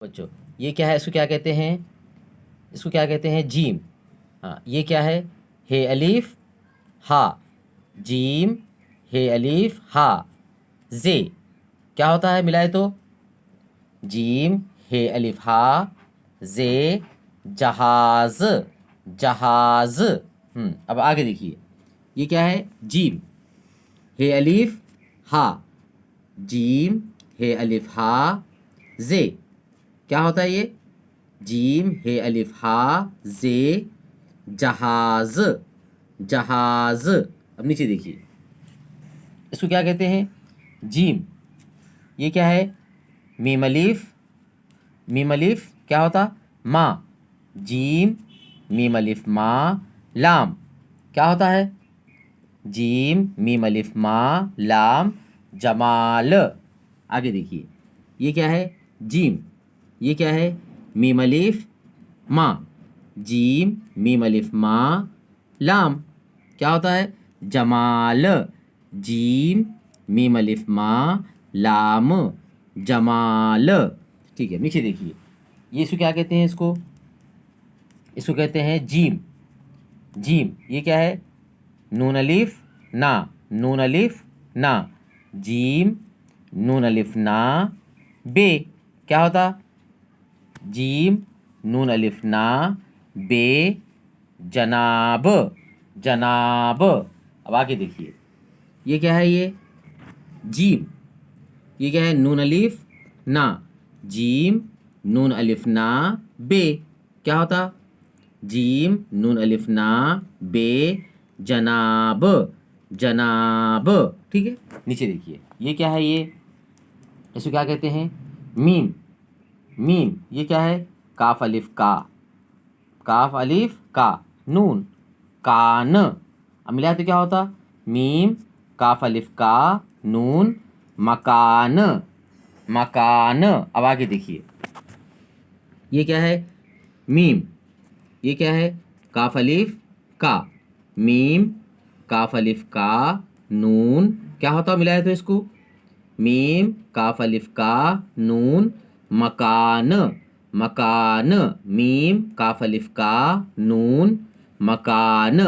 बच्चों ये क्या है, इसको क्या कहते हैं, इसको क्या कहते हैं, जीम। हाँ ये क्या है, हे अलीफ हा, जीम हे अलीफ हा। जे क्या होता है मिलाए तो, जीम हे अलीफ हा, जे जहाज, जहाज। अब आगे देखिए, ये क्या है, जीम हे अलीफ हा, जीम हे अलिफ हा, जे क्या होता है ये, जीम हे अलिफ हा, जे जहाज, जहाज। अब नीचे देखिए, इसको क्या कहते हैं, जीम। ये क्या है, मीम अलिफ, मीम अलिफ क्या होता, माँ, जीम मीम अलिफ माँ, लाम क्या होता है, जीम मीम अलिफ माँ, लाम जमाल। आगे देखिए, ये क्या है, जीम। ये क्या है, मीम अलिफ माँ, जीम मीम अलिफ माँ, लाम क्या होता है, जमाल, जीम मीम अलिफ माँ, लाम जमाल। ठीक है, नीचे देखिए, ये इसको क्या कहते हैं, इसको कहते हैं जीम। जीम ये क्या है, नून अलिफ ना, नून अलिफ ना, जीम नून अलिफ ना, बे क्या होता, जीम नून अलिफ ना, बे जनाब, जनाब। अब आगे देखिए, ये क्या है, ये जीम। ये क्या है, नून अलिफ ना, जीम नून अलिफ ना, बे क्या होता, जीम नून अलिफ ना, बे जनाब, जनाब। ठीक है, नीचे देखिए, ये क्या है, ये इसको क्या कहते हैं, मीम। मीम ये क्या है, काफ अलिफ का, काफ अलिफ का, नून कान। अब मिलाए तो क्या होता, मीम काफ अलिफ का, नून मकान, मकान। अब आगे देखिए, ये क्या है, मीम। ये क्या है, काफ अलिफ का, मीम काफ अलिफ का, नून क्या होता मिलाया तो इसको, मीम काफ अलिफ का, नून मकान, मकान, मीम काफ अलिफ का, नून मकान।